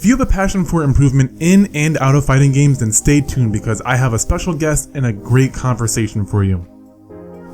If you have a passion for improvement in and out of fighting games, then stay tuned because I have a special guest and a great conversation for you.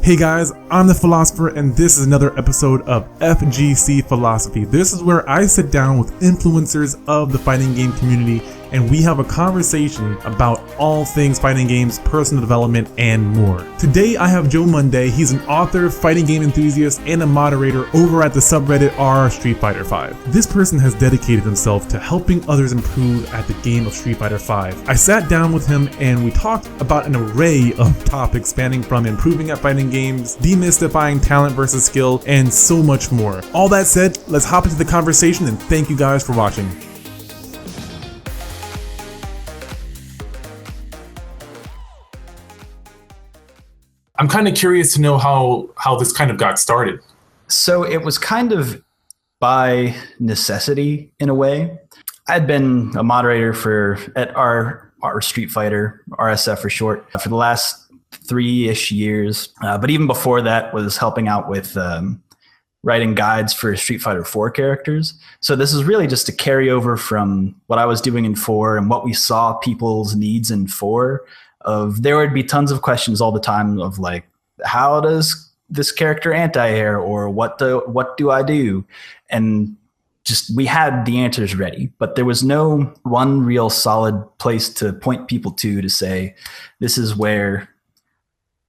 Hey guys, I'm the Philosopher and this is another episode of FGC Philosophy. This is where I sit down with influencers of the fighting game community and we have a conversation about all things fighting games, personal development, and more. Today I have Joe Munday. He's an author, fighting game enthusiast, and a moderator over at the subreddit r Street Fighter V. This person has dedicated himself to helping others improve at the game of Street Fighter V. I sat down with him and we talked about an array of topics spanning from improving at fighting games, demystifying talent versus skill, and so much more. All that said, let's hop into the conversation and thank you guys for watching. I'm kind of curious to know how this kind of got started. So it was kind of by necessity in a way. I'd been a moderator at our Street Fighter, RSF for short, for the last 3-ish years. But even before that was helping out with writing guides for Street Fighter 4 characters. So this is really just a carryover from what I was doing in 4 and what we saw people's needs in 4. There would be tons of questions all the time of like, how does this character anti-air, or what do I do? And just we had the answers ready, but there was no one real solid place to point people to say, this is where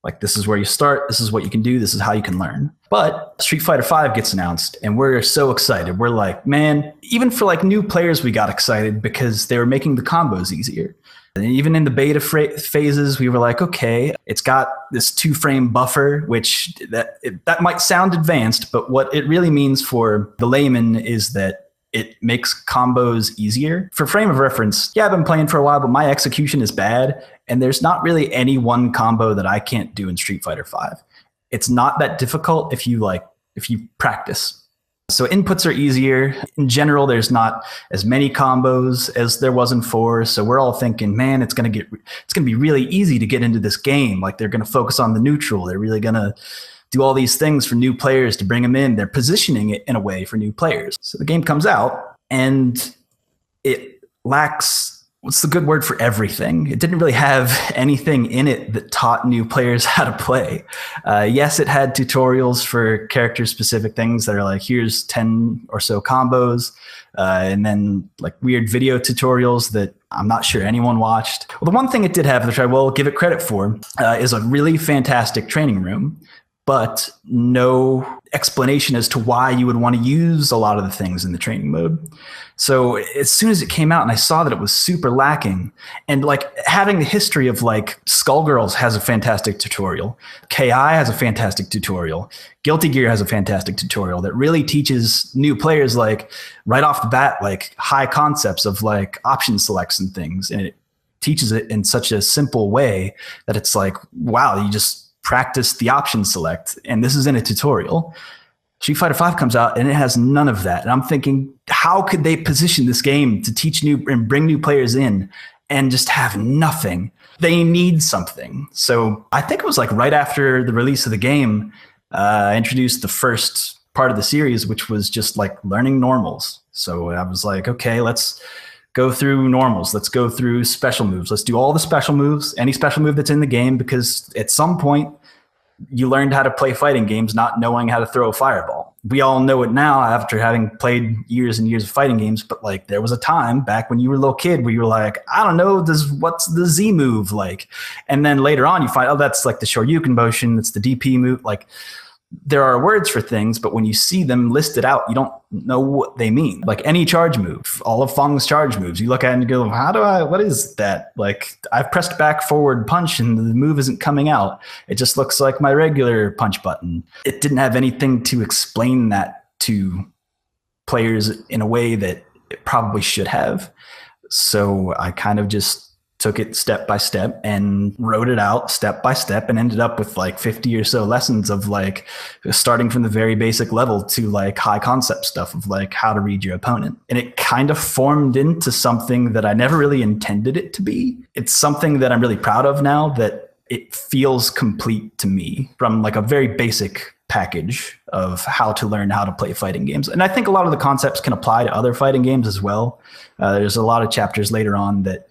you start, this is what you can do, this is how you can learn. But Street Fighter V gets announced and we're so excited. We're like, man, even for like new players, we got excited because they were making the combos easier. And even in the beta phases, we were like, okay, it's got this 2-frame buffer, which that might sound advanced, but what it really means for the layman is that it makes combos easier. For frame of reference, yeah, I've been playing for a while, but my execution is bad. And there's not really any one combo that I can't do in Street Fighter V. It's not that difficult if you practice. So inputs are easier. In general, there's not as many combos as there was in 4. So we're all thinking, man, it's going to be really easy to get into this game. Like they're going to focus on the neutral. They're really going to do all these things for new players to bring them in. They're positioning it in a way for new players. So the game comes out and it lacks, what's the good word for everything? It didn't really have anything in it that taught new players how to play. Yes, it had tutorials for character-specific things that are like, here's 10 or so combos, and then like weird video tutorials that I'm not sure anyone watched. Well, the one thing it did have, which I will give it credit for, is a really fantastic training room, but no explanation as to why you would want to use a lot of the things in the training mode. So as soon as it came out and I saw that it was super lacking, and like having the history of like Skullgirls has a fantastic tutorial, KI has a fantastic tutorial, Guilty Gear has a fantastic tutorial that really teaches new players like right off the bat, like high concepts of like option selects and things. And it teaches it in such a simple way that it's like, wow, you just practice the option select, and this is in a tutorial. Street Fighter V comes out and it has none of that. And I'm thinking, how could they position this game to teach new and bring new players in and just have nothing? They need something. So I think it was like right after the release of the game, I introduced the first part of the series, which was just like learning normals. So I was like, okay, let's go through normals. Let's go through special moves. Let's do all the special moves, any special move that's in the game, because at some point you learned how to play fighting games not knowing how to throw a fireball. We all know it now after having played years and years of fighting games, but like there was a time back when you were a little kid where you were like, I don't know, what's the Z move like? And then later on you find, oh, that's like the Shoryuken motion, that's the DP move. Like there are words for things, but when you see them listed out, you don't know what they mean. Like any charge move, all of Fong's charge moves, you look at it and you go, what is that? Like I've pressed back forward punch and the move isn't coming out. It just looks like my regular punch button. It didn't have anything to explain that to players in a way that it probably should have. So I kind of just took it step by step and wrote it out step by step and ended up with like 50 or so lessons of like starting from the very basic level to like high concept stuff of like how to read your opponent. And it kind of formed into something that I never really intended it to be. It's something that I'm really proud of now, that it feels complete to me from like a very basic package of how to learn how to play fighting games. And I think a lot of the concepts can apply to other fighting games as well. There's a lot of chapters later on that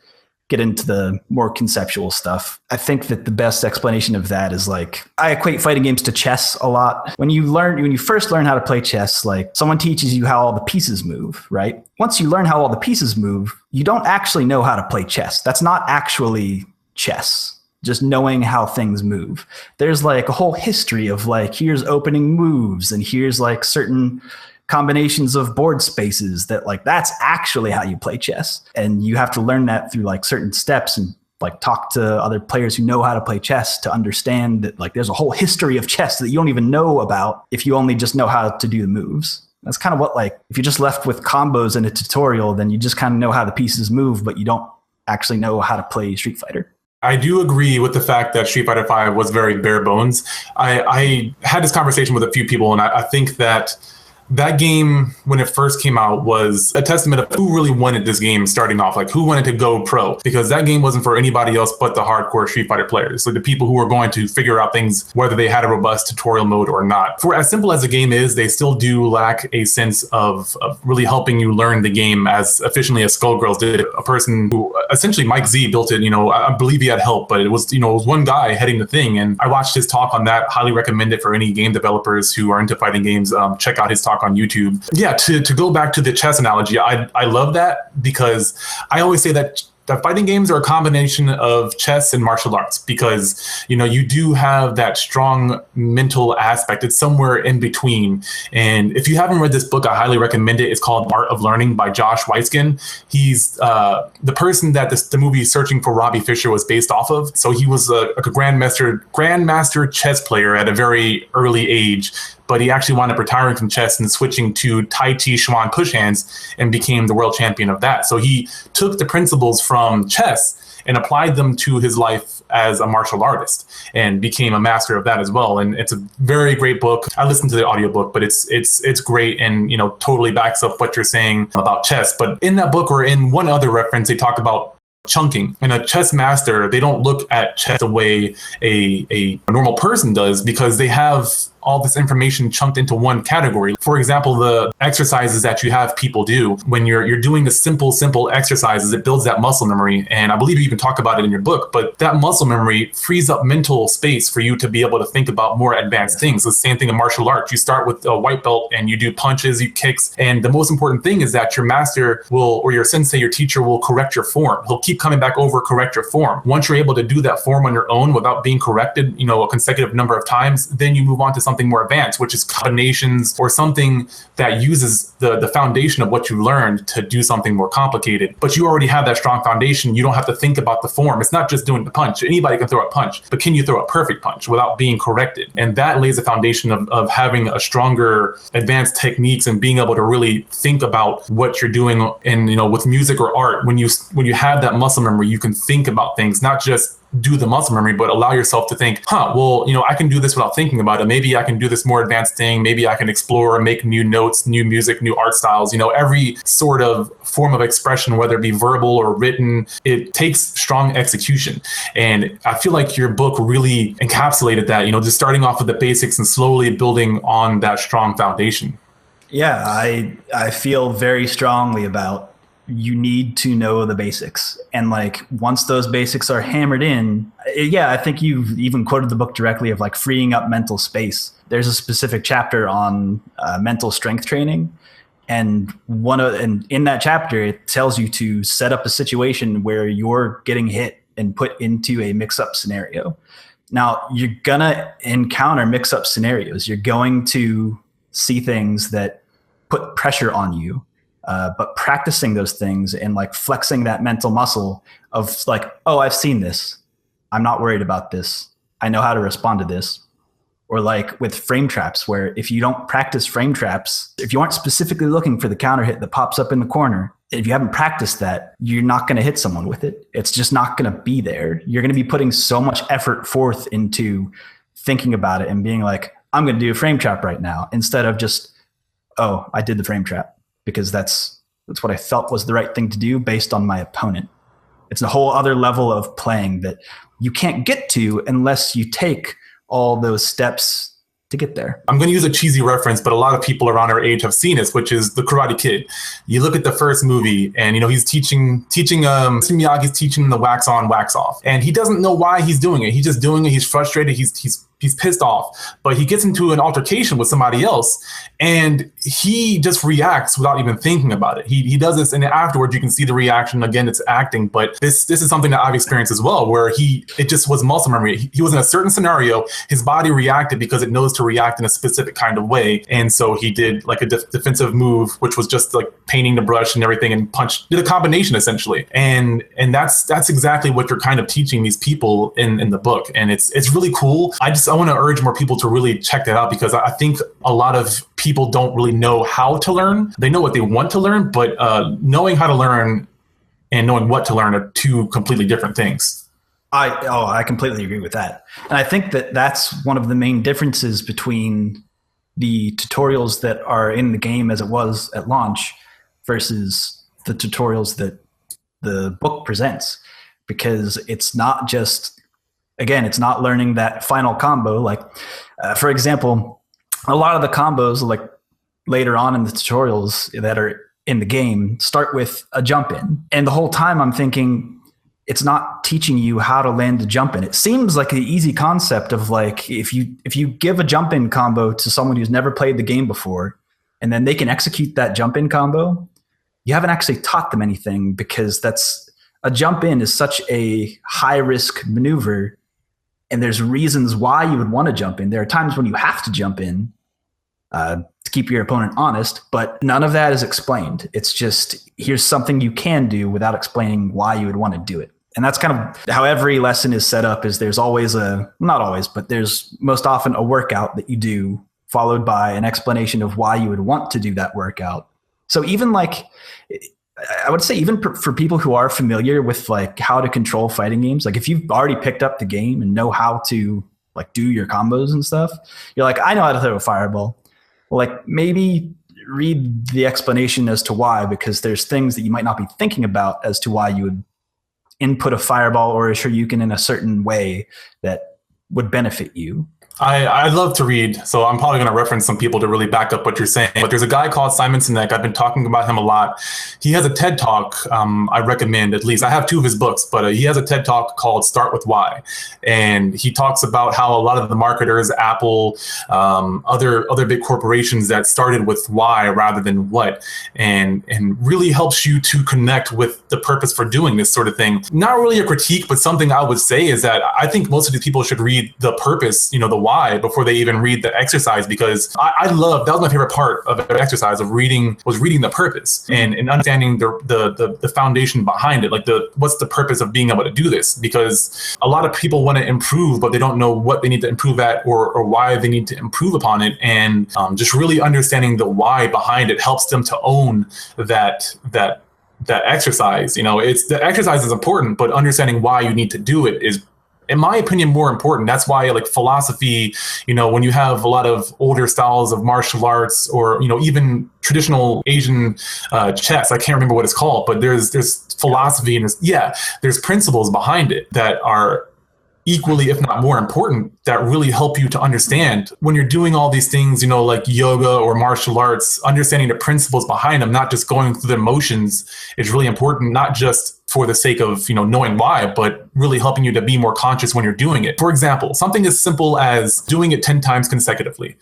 get into the more conceptual stuff. I think that the best explanation of that is like, I equate fighting games to chess a lot. When you first learn how to play chess, like someone teaches you how all the pieces move, right? Once you learn how all the pieces move, you don't actually know how to play chess. That's not actually chess, just knowing how things move. There's like a whole history of like, here's opening moves and here's like certain combinations of board spaces that like, that's actually how you play chess. And you have to learn that through like certain steps and like talk to other players who know how to play chess to understand that like there's a whole history of chess that you don't even know about if you only just know how to do the moves. That's kind of what like, if you're just left with combos in a tutorial, then you just kind of know how the pieces move, but you don't actually know how to play Street Fighter. I do agree with the fact that Street Fighter V was very bare bones. I had this conversation with a few people, and I think that game, when it first came out, was a testament of who really wanted this game starting off, like who wanted to go pro, because that game wasn't for anybody else but the hardcore Street Fighter players. So the people who were going to figure out things, whether they had a robust tutorial mode or not. For as simple as the game is, they still do lack a sense of really helping you learn the game as efficiently as Skullgirls did. A person who, essentially Mike Z built it, I believe he had help, but it was one guy heading the thing. And I watched his talk on that, highly recommend it for any game developers who are into fighting games. Check out his talk on YouTube. Yeah, to go back to the chess analogy, I love that, because I always say that fighting games are a combination of chess and martial arts, because you do have that strong mental aspect. It's somewhere in between. And if you haven't read this book, I highly recommend it. It's called Art of Learning by Josh Waitzkin. He's the person that the movie Searching for Robbie Fisher was based off of. So he was a grandmaster chess player at a very early age, but he actually wound up retiring from chess and switching to Tai Chi Chuan push hands and became the world champion of that. So he took the principles from chess and applied them to his life as a martial artist and became a master of that as well. And it's a very great book. I listened to the audiobook, but it's great and totally backs up what you're saying about chess. But in that book, or in one other reference, they talk about chunking. And a chess master, they don't look at chess the way a normal person does, because they have all this information chunked into one category. For example, the exercises that you have people do when you're doing the simple exercises, it builds that muscle memory. And I believe you even talk about it in your book, but that muscle memory frees up mental space for you to be able to think about more advanced things. The same thing in martial arts. You start with a white belt and you do punches, you kicks. And the most important thing is that your master will, or your sensei, your teacher will correct your form. He'll keep coming back over, correct your form. Once you're able to do that form on your own without being corrected, a consecutive number of times, then you move on to something more advanced, which is combinations or something that uses the foundation of what you learned to do something more complicated. But you already have that strong foundation. You don't have to think about the form. It's not just doing the punch. Anybody can throw a punch, but can you throw a perfect punch without being corrected? And that lays the foundation of having a stronger advanced techniques and being able to really think about what you're doing. And with music or art, when you have that muscle memory, you can think about things, not just do the muscle memory, but allow yourself to think, I can do this without thinking about it. Maybe I can do this more advanced thing. Maybe I can explore and make new notes, new music, new art styles. Every sort of form of expression, whether it be verbal or written, it takes strong execution. And I feel like your book really encapsulated that, just starting off with the basics and slowly building on that strong foundation. Yeah, I feel very strongly about you need to know the basics. And like, once those basics are hammered in, I think you've even quoted the book directly of like freeing up mental space. There's a specific chapter on mental strength training. And in that chapter, it tells you to set up a situation where you're getting hit and put into a mix-up scenario. Now, you're gonna encounter mix-up scenarios. You're going to see things that put pressure on you. But practicing those things and like flexing that mental muscle of like, oh, I've seen this. I'm not worried about this. I know how to respond to this. Or like with frame traps, where if you don't practice frame traps, if you aren't specifically looking for the counter hit that pops up in the corner, if you haven't practiced that, you're not going to hit someone with it. It's just not going to be there. You're going to be putting so much effort forth into thinking about it and being like, I'm going to do a frame trap right now, instead of just, oh, I did the frame trap, because that's what I felt was the right thing to do based on my opponent. It's a whole other level of playing that you can't get to unless you take all those steps to get there. I'm going to use a cheesy reference, but a lot of people around our age have seen this, which is the Karate Kid. You look at the first movie and, he's teaching Mr. Miyagi's teaching the wax on, wax off. And he doesn't know why he's doing it. He's just doing it. He's frustrated. He's pissed off, but he gets into an altercation with somebody else and he just reacts without even thinking about it. He does this, and afterwards you can see the reaction. Again, it's acting, but this is something that I've experienced as well, where it just was muscle memory. He was in a certain scenario, his body reacted because it knows to react in a specific kind of way. And so he did like a defensive move, which was just like painting the brush and everything, and did a combination essentially. And that's exactly what you're kind of teaching these people in the book. And it's really cool. I want to urge more people to really check that out, because I think a lot of people don't really know how to learn. They know what they want to learn, but knowing how to learn and knowing what to learn are two completely different things. I completely agree with that. And I think that that's one of the main differences between the tutorials that are in the game as it was at launch versus the tutorials that the book presents, because it's not just, again, it's not learning that final combo. Like, for example, a lot of the combos, like later on in the tutorials that are in the game, start with a jump in. And the whole time I'm thinking, it's not teaching you how to land a jump in. It seems like an easy concept of like, if you give a jump in combo to someone who's never played the game before, and then they can execute that jump in combo, you haven't actually taught them anything, because a jump in is such a high risk maneuver. And there's reasons why you would want to jump in. There are times when you have to jump in to keep your opponent honest, but none of that is explained. It's just, here's something you can do without explaining why you would want to do it. And that's kind of how every lesson is set up. Is there's always not always, but there's most often a workout that you do, followed by an explanation of why you would want to do that workout. So even like, I would say even for people who are familiar with like how to control fighting games, like if you've already picked up the game and know how to like do your combos and stuff, you're like, I know how to throw a fireball. Well, like maybe read the explanation as to why, because there's things that you might not be thinking about as to why you would input a fireball or a Shoryuken in a certain way that would benefit you. I love to read, so I'm probably going to reference some people to really back up what you're saying. But there's a guy called Simon Sinek. I've been talking about him a lot. He has a TED Talk I recommend, at least. I have 2 of his books, but he has a TED Talk called Start With Why. And he talks about how a lot of the marketers, Apple, other big corporations, that started with why rather than what, and really helps you to connect with the purpose for doing this sort of thing. Not really a critique, but something I would say is that I think most of these people should read the purpose, the why, before they even read the exercise, because I love, that was my favorite part of the exercise of reading, was reading the purpose and understanding the foundation behind it. Like what's the purpose of being able to do this? Because a lot of people want to improve, but they don't know what they need to improve at or why they need to improve upon it. And just really understanding the why behind it helps them to own that exercise. The exercise is important, but understanding why you need to do it is, in my opinion, more important. That's why, like philosophy, when you have a lot of older styles of martial arts, or even traditional Asian chess, I can't remember what it's called, but there's philosophy and there's principles behind it that are equally, if not more important, that really help you to understand when you're doing all these things, like yoga or martial arts. Understanding the principles behind them, not just going through the motions, is really important, not just for the sake of, knowing why, but really helping you to be more conscious when you're doing it. For example, something as simple as doing it 10 times consecutively.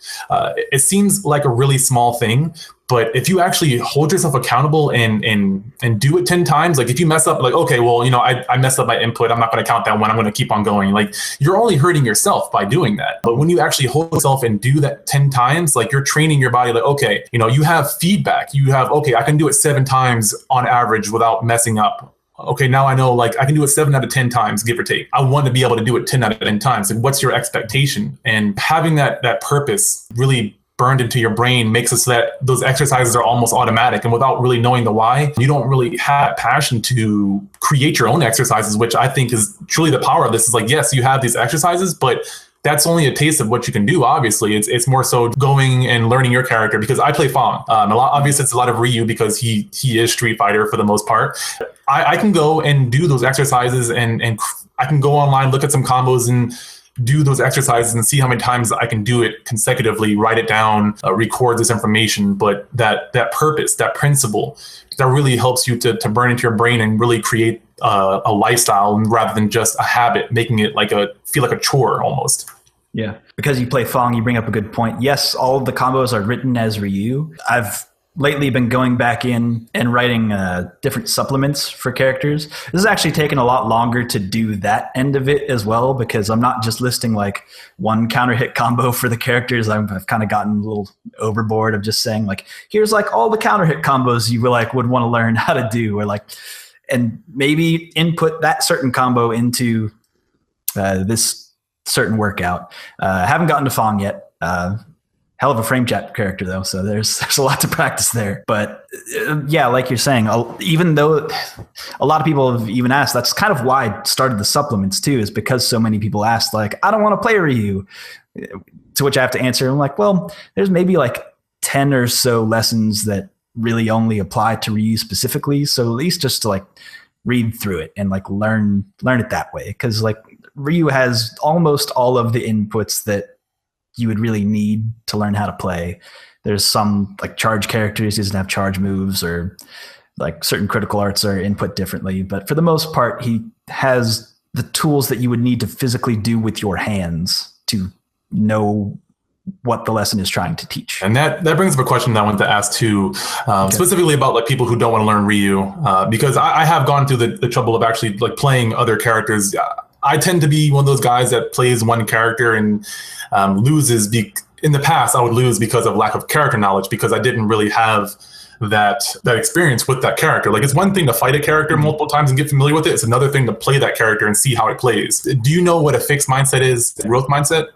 It seems like a really small thing, but if you actually hold yourself accountable and do it 10 times, like if you mess up, like, okay, well, I messed up my input, I'm not going to count that one, I'm going to keep on going. Like, you're only hurting yourself by doing that. But when you actually hold yourself and do that 10 times, like, you're training your body, like, okay, you have feedback. You have, okay, I can do it 7 times on average without messing up. Okay, now I know, like, I can do it 7 out of 10 times, give or take. I want to be able to do it 10 out of 10 times. Like, what's your expectation? And having that purpose really burned into your brain makes it so that those exercises are almost automatic. And without really knowing the why, you don't really have passion to create your own exercises, which I think is truly the power of this. Is like, yes, you have these exercises, but that's only a taste of what you can do. Obviously, it's more so going and learning your character, because I play Fong. Obviously, it's a lot of Ryu because he is Street Fighter for the most part. I can go and do those exercises and I can go online, look at some combos and do those exercises and see how many times I can do it consecutively, write it down, record this information. But that purpose, that principle, that really helps you to burn into your brain and really create a lifestyle rather than just a habit, making it feel like a chore almost. Yeah. Because you play Fong, you bring up a good point. Yes, all of the combos are written as Ryu. I've lately been going back in and writing different supplements for characters. This has actually taken a lot longer to do that end of it as well, because I'm not just listing like one counter hit combo for the characters. I've kind of gotten a little overboard of just saying like, here's like all the counter hit combos you would want to learn how to do, or like, and maybe input that certain combo into this certain workout. I haven't gotten to Fong yet. Hell of a frame chat character though, so there's a lot to practice there. But yeah, like you're saying, even though a lot of people have even asked, that's kind of why I started the supplements too, is because so many people asked like, I don't want to play Ryu. To which I have to answer, I'm like, well, there's maybe like 10 or so lessons that really only apply to Ryu specifically. So at least just to like read through it and like learn it that way, because like Ryu has almost all of the inputs that you would really need to learn how to play. There's some like charge characters, he doesn't have charge moves, or like certain critical arts are input differently. But for the most part, he has the tools that you would need to physically do with your hands to know what the lesson is trying to teach. And that brings up a question that I wanted to ask too, specifically about like people who don't want to learn Ryu, because I have gone through the trouble of actually like playing other characters. I tend to be one of those guys that plays one character and loses. In the past, I would lose because of lack of character knowledge, because I didn't really have that experience with that character. Like, it's one thing to fight a character multiple times and get familiar with it. It's another thing to play that character and see how it plays. Do you know what a fixed mindset is? Growth mindset?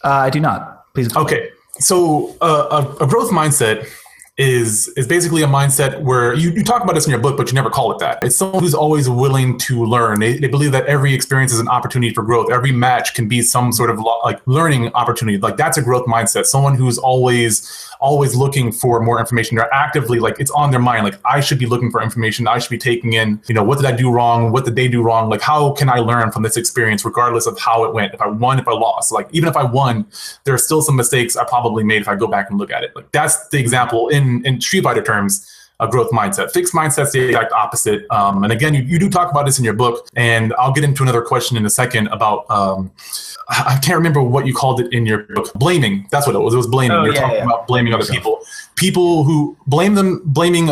I do not. Please explain. Okay. So a growth mindset is basically a mindset where you talk about this in your book, but you never call it that. It's someone who's always willing to learn. They believe that every experience is an opportunity for growth. Every match can be some sort of like learning opportunity. Like, that's a growth mindset. Someone who's always looking for more information. They're actively, like, it's on their mind. Like, I should be looking for information. I should be taking in, what did I do wrong? What did they do wrong? Like, how can I learn from this experience, regardless of how it went? If I won, if I lost, like, even if I won, there are still some mistakes I probably made if I go back and look at it. Like, that's the example in Street Fighter terms. A growth mindset. Fixed mindset's the exact opposite. And again, you do talk about this in your book, and I'll get into another question in a second about, I can't remember what you called it in your book. Blaming. That's what it was. It was blaming. You're talking about blaming other people. People who blaming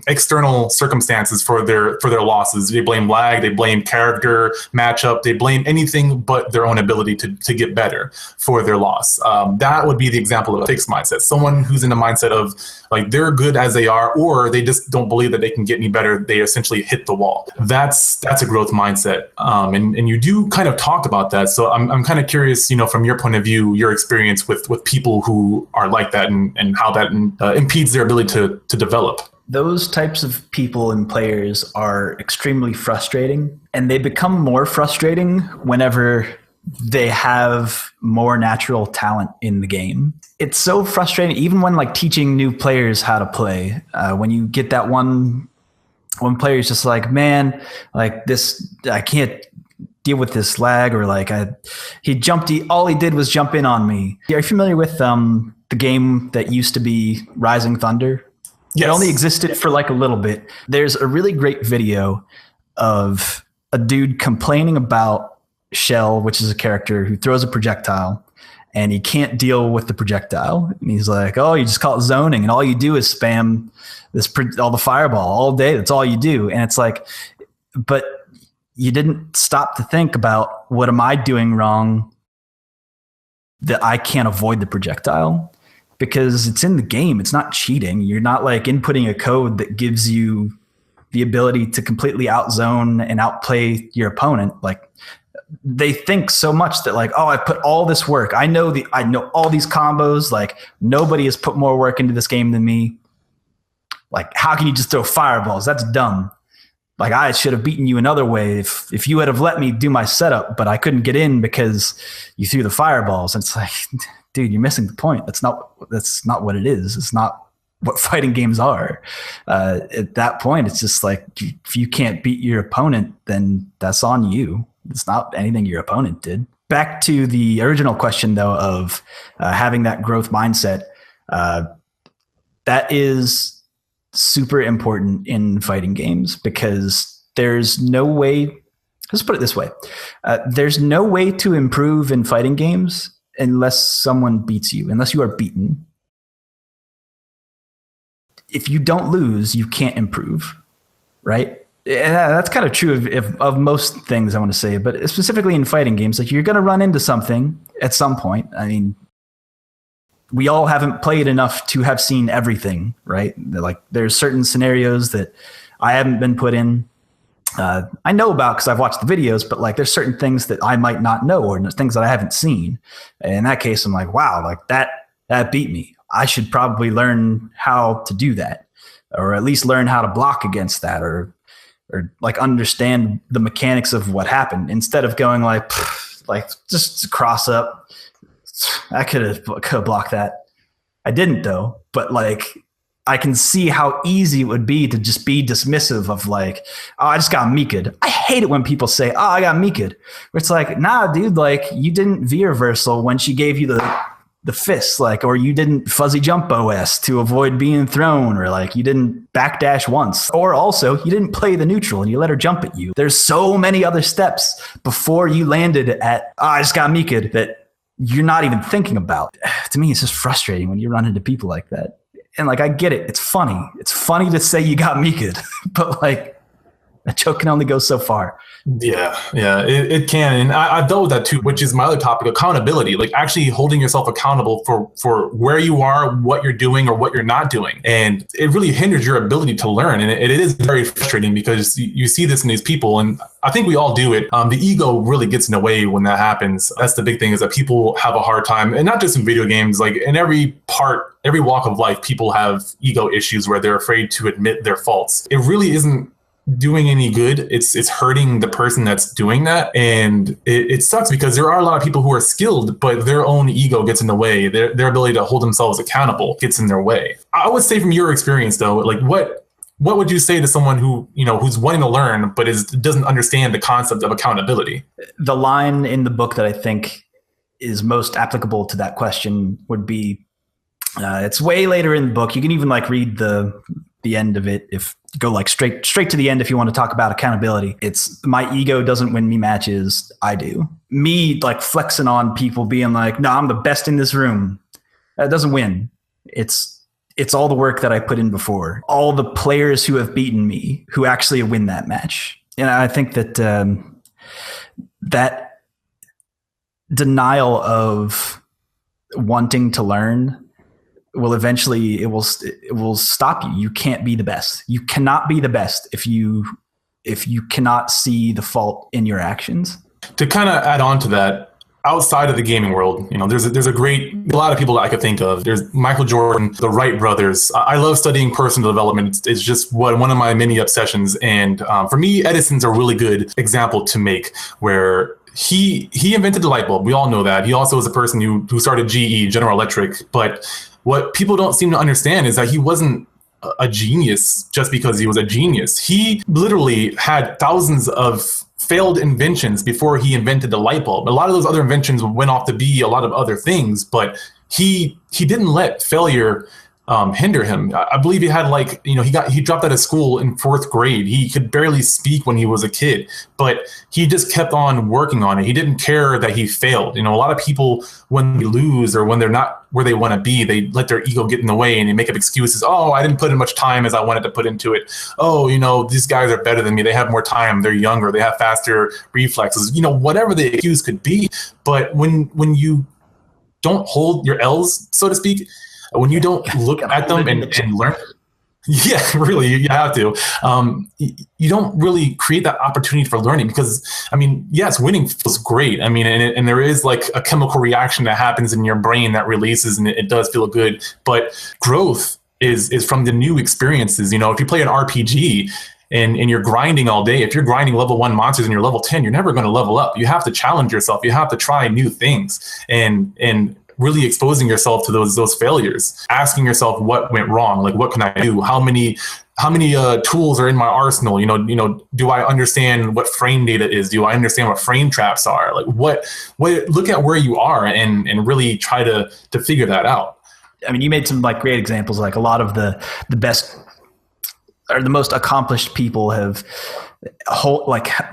external circumstances for their losses. They blame lag, they blame character, matchup, they blame anything but their own ability to get better for their loss. That would be the example of a fixed mindset. Someone who's in the mindset of like they're good as they are, or they just don't believe that they can get any better. They essentially hit the wall. That's a growth mindset. And you do kind of talk about that. So I'm kind of curious, from your point of view, your experience with people who are like that, and how that impedes their ability to develop. Those types of people and players are extremely frustrating, and they become more frustrating whenever they have more natural talent in the game. It's so frustrating, even when like teaching new players how to play, when you get that one player is just like, man, like this, I can't deal with this lag, or like all he did was jump in on me. Are you familiar with the game that used to be Rising Thunder? Yes. It only existed for like a little bit. There's a really great video of a dude complaining about Shell, which is a character who throws a projectile, and he can't deal with the projectile. And he's like, oh, you just call it zoning, and all you do is spam all the fireball all day. That's all you do. And it's like, but you didn't stop to think about, what am I doing wrong that I can't avoid the projectile? Because it's in the game. It's not cheating. You're not like inputting a code that gives you the ability to completely outzone and outplay your opponent. Like, they think so much that like, oh, I put all this work. I know all these combos. Like, nobody has put more work into this game than me. Like, how can you just throw fireballs? That's dumb. Like, I should have beaten you another way if you would have let me do my setup, but I couldn't get in because you threw the fireballs. And it's like, dude, you're missing the point. That's not what it is. It's not what fighting games are. At that point, it's just like, if you can't beat your opponent, then that's on you. It's not anything your opponent did. Back to the original question, though, of having that growth mindset, that is super important in fighting games, because there's no way, let's put it this way, there's no way to improve in fighting games unless someone beats you, unless you are beaten. If you don't lose, you can't improve, right? And that's kind of true of most things, I want to say, but specifically in fighting games, like, you're going to run into something at some point. I mean, we all haven't played enough to have seen everything, right? Like, there's certain scenarios that I haven't been put in. I know about because I've watched the videos, but like, there's certain things that I might not know, or things that I haven't seen. And in that case, I'm like, wow, like that beat me. I should probably learn how to do that, or at least learn how to block against that, or like understand the mechanics of what happened, instead of going like just cross up. I could have blocked that. I didn't, though. But like, I can see how easy it would be to just be dismissive of like, oh, I just got Mika'd. I hate it when people say, oh, I got Mika'd. Where it's like, nah, dude, like, you didn't V-reversal when she gave you the fist, like, or you didn't fuzzy jump OS to avoid being thrown, or like, you didn't backdash once, or also you didn't play the neutral and you let her jump at you. There's so many other steps before you landed at, oh, I just got Mika'd, that you're not even thinking about. To me, it's just frustrating when you run into people like that. And like, I get it. It's funny. It's funny to say you got Mika'd, but like, a joke can only go so far. Yeah, it can. And I've dealt with that too, which is my other topic, accountability, like actually holding yourself accountable for where you are, what you're doing, or what you're not doing. And it really hinders your ability to learn. And it is very frustrating, because you see this in these people, and I think we all do it. The ego really gets in the way when that happens. That's the big thing, is that people have a hard time, and not just in video games, like in every walk of life, people have ego issues where they're afraid to admit their faults. It really isn't doing any good. It's hurting the person that's doing that. And it sucks, because there are a lot of people who are skilled, but their own ego gets in the way. Their ability to hold themselves accountable gets in their way. I would say, from your experience though, like what would you say to someone who, who's wanting to learn, but doesn't understand the concept of accountability? The line in the book that I think is most applicable to that question would be, it's way later in the book. You can even like read the end of it, if you go like straight to the end, if you want to talk about accountability. It's, my ego doesn't win me matches, I do. Me like flexing on people, being like, no, I'm the best in this room, that doesn't win. It's all the work that I put in before, all the players who have beaten me who actually win that match. And I think that that denial of wanting to learn will eventually, it will stop you. You can't be the best. You cannot be the best if you cannot see the fault in your actions. To kind of add on to that, outside of the gaming world, there's a lot of people that I could think of. There's Michael Jordan, the Wright brothers. I love studying personal development. It's just one of my many obsessions. And for me, Edison's a really good example to make, where he invented the light bulb. We all know that. He also was a person who started GE, General Electric. But what people don't seem to understand is that he wasn't a genius just because he was a genius. He literally had thousands of failed inventions before he invented the light bulb. A lot of those other inventions went off to be a lot of other things, but he didn't let failure hinder him. I believe he had he dropped out of school in 4th grade. He could barely speak when he was a kid, but he just kept on working on it. He didn't care that he failed. A lot of people, when they lose or when they're not where they want to be, they let their ego get in the way and they make up excuses. Oh, I didn't put in much time as I wanted to put into it. Oh, these guys are better than me. They have more time. They're younger. They have faster reflexes. Whatever the excuse could be. But when you don't hold your L's, so to speak, when you don't look at them and learn, yeah, really, you have to. You don't really create that opportunity for learning, because, yes, winning feels great. And there is like a chemical reaction that happens in your brain that releases, and it does feel good. But growth is from the new experiences. If you play an RPG and you're grinding all day, if you're grinding level 1 monsters and you're level 10, you're never going to level up. You have to challenge yourself. You have to try new things and really exposing yourself to those failures, asking yourself what went wrong, like what can I do? How many how many tools are in my arsenal? Do I understand what frame data is? Do I understand what frame traps are? Like what look at where you are and really try to figure that out. I mean, you made some like great examples. Like a lot of the best or the most accomplished people have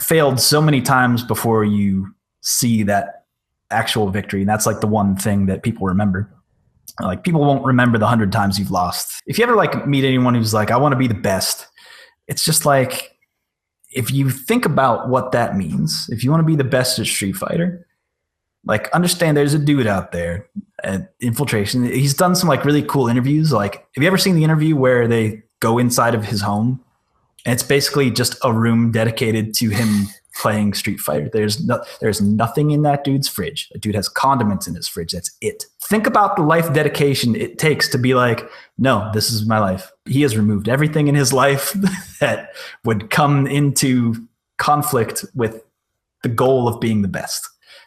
failed so many times before you see that actual victory. And that's like the one thing that people remember. Like people won't remember the 100 times you've lost. If you ever like meet anyone who's like, I want to be the best, it's just like, if you think about what that means, if you want to be the best at Street Fighter, like understand there's a dude out there at Infiltration. He's done some like really cool interviews. Like, have you ever seen the interview where they go inside of his home and it's basically just a room dedicated to him playing Street Fighter? There's nothing in that dude's fridge. A dude has condiments in his fridge. That's it. Think about the life dedication it takes to be like, no, this is my life. He has removed everything in his life that would come into conflict with the goal of being the best.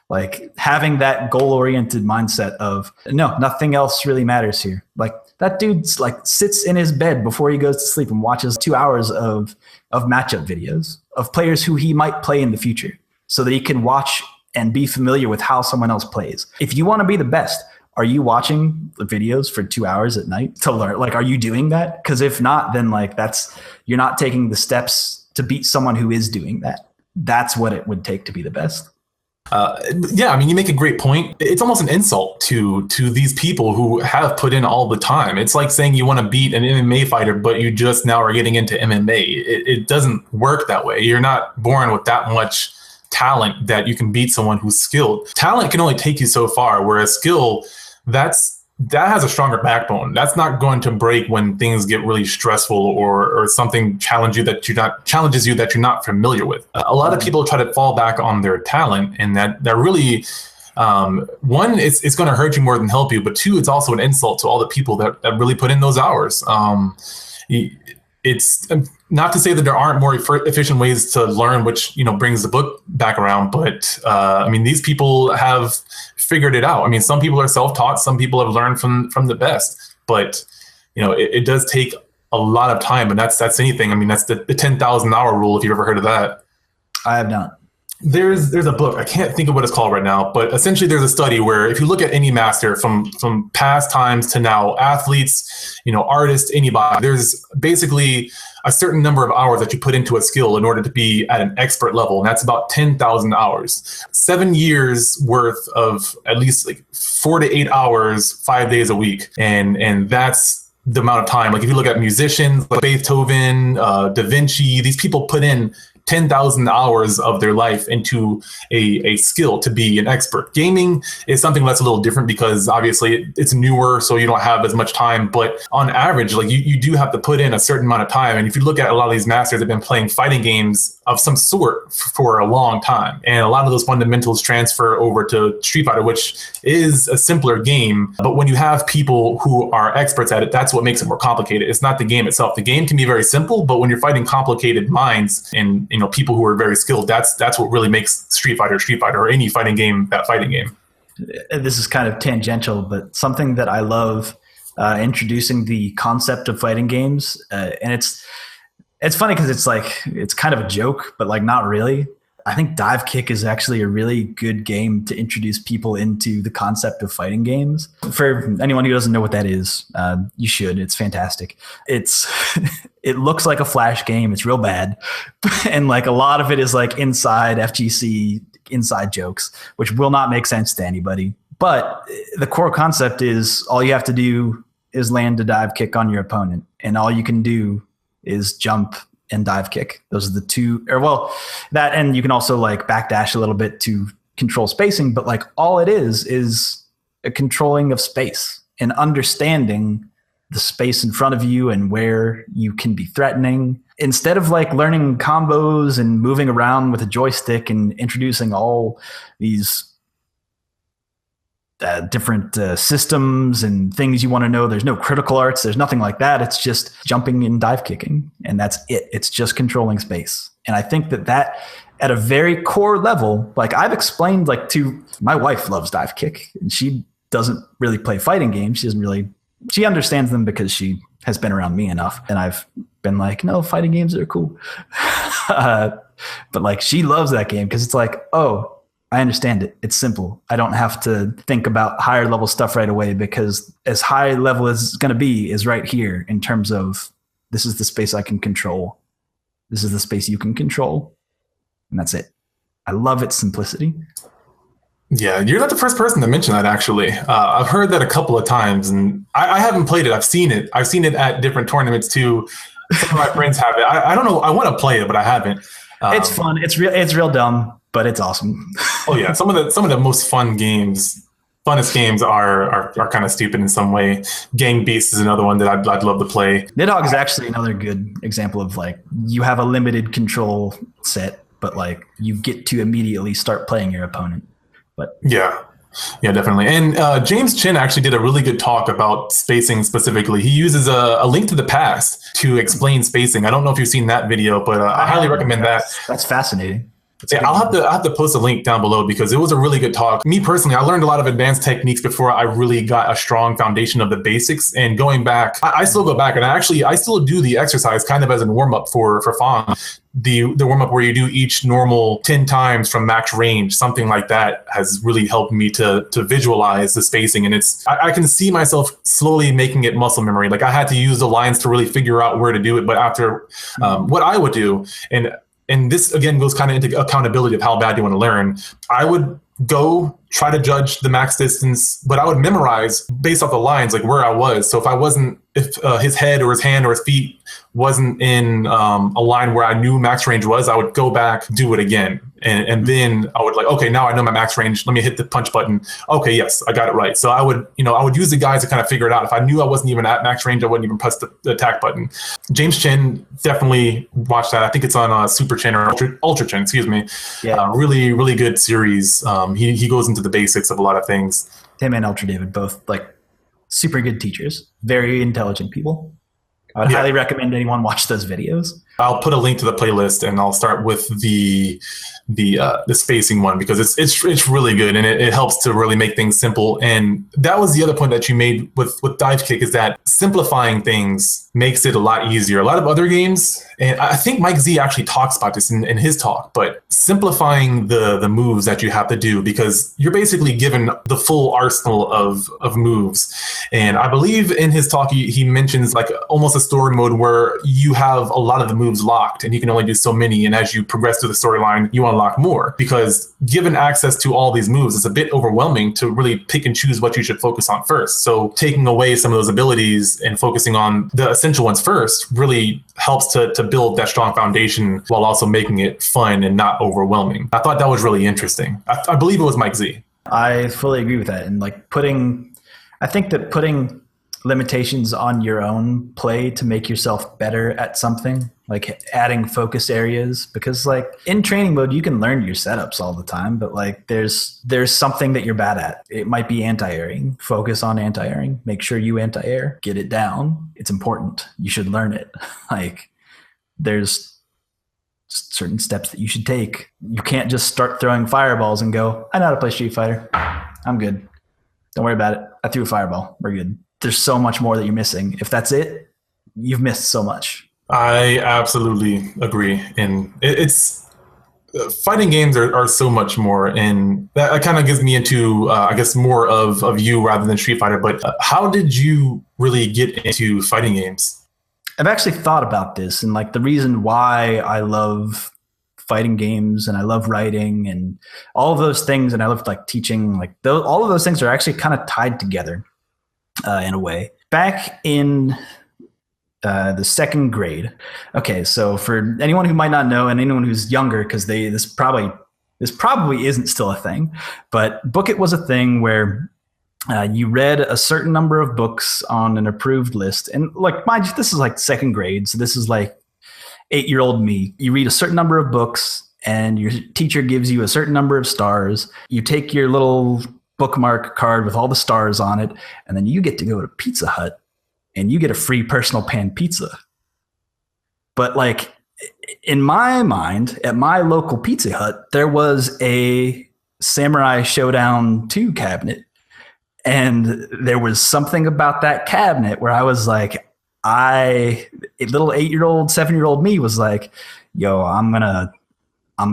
Like having that goal-oriented mindset of, no, nothing else really matters here. Like that dude's like sits in his bed before he goes to sleep and watches 2 hours of matchup videos of players who he might play in the future so that he can watch and be familiar with how someone else plays. If you want to be the best, are you watching the videos for 2 hours at night to learn? Like, are you doing that? Because if not, then like you're not taking the steps to beat someone who is doing that. That's what it would take to be the best. Yeah, I mean, you make a great point. It's almost an insult to these people who have put in all the time. It's like saying you want to beat an MMA fighter, but you just now are getting into MMA. It doesn't work that way. You're not born with that much talent that you can beat someone who's skilled. Talent can only take you so far, whereas skill, that has a stronger backbone. That's not going to break when things get really stressful or something challenges you that you're not familiar with. A lot of people try to fall back on their talent, and that really, one, it's going to hurt you more than help you, but two, it's also an insult to all the people that really put in those hours. It's not to say that there aren't more efficient ways to learn, which brings the book back around, but I mean, these people have figured it out. I mean, some people are self-taught, some people have learned from the best, but it does take a lot of time, and that's anything. I mean, that's the 10,000 hour rule, if you've ever heard of that. I have not. There's a book, I can't think of what it's called right now, but essentially there's a study where if you look at any master from past times to now, athletes, artists, anybody, there's basically a certain number of hours that you put into a skill in order to be at an expert level. And that's about 10,000 hours, 7 years worth of at least like 4 to 8 hours, 5 days a week. And that's the amount of time. Like if you look at musicians like Beethoven, Da Vinci, these people put in 10,000 hours of their life into a skill to be an expert. Gaming is something that's a little different because obviously it's newer, so you don't have as much time. But on average, like you do have to put in a certain amount of time. And if you look at a lot of these masters have been playing fighting games of some sort for a long time. And a lot of those fundamentals transfer over to Street Fighter, which is a simpler game. But when you have people who are experts at it, that's what makes it more complicated. It's not the game itself. The game can be very simple, but when you're fighting complicated minds and people who are very skilled, that's what really makes Street Fighter, or any fighting game, that fighting game. This is kind of tangential, but something that I love introducing the concept of fighting games. And it's funny because it's kind of a joke, but like not really. I think Dive Kick is actually a really good game to introduce people into the concept of fighting games. For anyone who doesn't know what that is, you should. It's fantastic. It looks like a Flash game. It's real bad. And like a lot of it is like inside FGC, inside jokes, which will not make sense to anybody. But the core concept is all you have to do is land a dive kick on your opponent. And all you can do is jump and dive kick. Those are the two, that, and you can also like backdash a little bit to control spacing, but like all it is a controlling of space and understanding the space in front of you and where you can be threatening. Instead of like learning combos and moving around with a joystick and introducing all these different systems and things you want to know. There's no critical arts. There's nothing like that. It's just jumping and dive kicking. And that's it. It's just controlling space. And I think that at a very core level, like I've explained like to my wife loves dive kick and she doesn't really play fighting games. She understands them because she has been around me enough and I've been like, no, fighting games are cool. But like she loves that game because it's like, oh, I understand it. It's simple. I don't have to think about higher level stuff right away because as high level as it's going to be is right here in terms of this is the space I can control. This is the space you can control. And that's it. I love its simplicity. Yeah, you're not the first person to mention that, actually. I've heard that a couple of times, and I haven't played it. I've seen it. I've seen it at different tournaments, too. Some of my friends have it. I don't know. I want to play it, but I haven't. It's fun. It's real dumb, but it's awesome. Oh, yeah. Some of the most funnest games are kind of stupid in some way. Gang Beasts is another one that I'd love to play. Nidhogg is actually another good example of like you have a limited control set, but like you get to immediately start playing your opponent. But yeah, definitely. And James Chen actually did a really good talk about spacing specifically. He uses a link to the past to explain spacing. I don't know if you've seen that video, but I highly recommend that. That's fascinating. Yeah, I'll have to post a link down below because it was a really good talk. Me personally, I learned a lot of advanced techniques before I really got a strong foundation of the basics. And going back, I still go back and I still do the exercise kind of as a warm up for Fong. The warm up where you do each normal 10 times from max range, something like that has really helped me to visualize the spacing. And I can see myself slowly making it muscle memory. Like I had to use the lines to really figure out where to do it. But after what I would do, and this, again, goes kind of into accountability of how bad you want to learn. I would go try to judge the max distance, but I would memorize based off the lines, like where I was. So if his head or his hand or his feet wasn't in a line where I knew max range was, I would go back, do it again. And then I would like, okay, now I know my max range. Let me hit the punch button. Okay, yes, I got it right. So I would use the guys to kind of figure it out. If I knew I wasn't even at max range, I wouldn't even press the attack button. James Chen, definitely watch that. I think it's on Super Chen or UltraChen, excuse me. Yeah. Really, really good series. He goes into the basics of a lot of things. Him and Ultra David, both like super good teachers, very intelligent people. I would highly recommend anyone watch those videos. I'll put a link to the playlist, and I'll start with the spacing one because it's really good, and it helps to really make things simple. And that was the other point that you made with Dive Kick, is that simplifying things makes it a lot easier. A lot of other games, and I think Mike Z actually talks about this in his talk, but simplifying the moves that you have to do, because you're basically given the full arsenal of moves. And I believe in his talk he mentions like almost a story mode where you have a lot of the moves locked and you can only do so many, and as you progress through the storyline you unlock more, because given access to all these moves, it's a bit overwhelming to really pick and choose what you should focus on first. So taking away some of those abilities and focusing on the essential ones first really helps to build that strong foundation while also making it fun and not overwhelming. I thought that was really interesting. I believe it was Mike Z. I fully agree with that. And like I think that putting limitations on your own play to make yourself better at something, like adding focus areas, because like in training mode you can learn your setups all the time, but like there's something that you're bad at. It might be anti-airing. Focus on anti-airing. Make sure you anti-air. Get it down. It's important. You should learn it. Like there's certain steps that you should take. You can't just start throwing fireballs and go, I know how to play Street Fighter. I'm good. Don't worry about it. I threw a fireball. We're good. There's so much more that you're missing. If that's it, you've missed so much. I absolutely agree. And it's fighting games are so much more. And that kind of gives me into, I guess, more of you rather than Street Fighter. But how did you really get into fighting games? I've actually thought about this, and like the reason why I love fighting games and I love writing and all of those things, and I love like teaching, like all of those things are actually kind of tied together in a way. Back in the second grade. Okay, so for anyone who might not know and anyone who's younger, because this probably isn't still a thing, but Book It was a thing where you read a certain number of books on an approved list. And like, mind you, this is like second grade. So this is like 8-year-old me. You read a certain number of books and your teacher gives you a certain number of stars. You take your little bookmark card with all the stars on it, and then you get to go to Pizza Hut and you get a free personal pan pizza. But like in my mind, at my local Pizza Hut, there was a Samurai Showdown 2 cabinet. And there was something about that cabinet where I was like, a little 8-year-old, 7-year-old me was like, yo, I'm gonna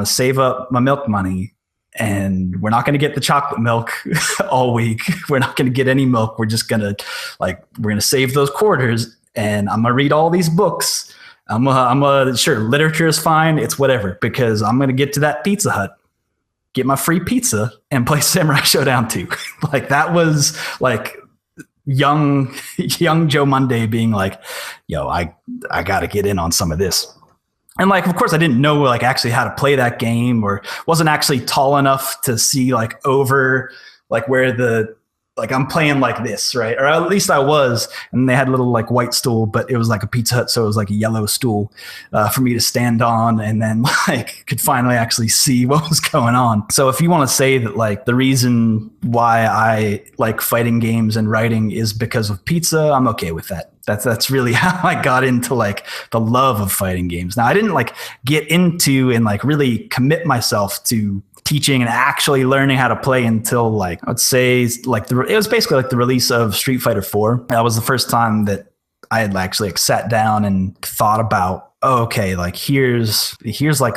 save up my milk money, and we're not gonna get the chocolate milk all week. We're not gonna get any milk. We're just gonna we're gonna save those quarters, and I'm gonna read all these books. Sure, literature is fine. It's whatever, because I'm gonna get to that Pizza Hut, get my free pizza, and play Samurai Showdown 2. Like, that was like young Joe Munday being like, yo, I gotta get in on some of this. And like, of course, I didn't know like actually how to play that game, or wasn't actually tall enough to see like over like where I'm playing like this, right? Or at least I was. And they had a little like white stool, but it was like a Pizza Hut, so it was like a yellow stool for me to stand on, and then like could finally actually see what was going on. So if you want to say that like the reason why I like fighting games and writing is because of pizza, I'm okay with that. That's really how I got into like the love of fighting games. Now, I didn't like get into and like really commit myself to teaching and actually learning how to play until like, I'd say like it was basically like the release of Street Fighter 4. That was the first time that I had actually like sat down and thought about, okay, like here's like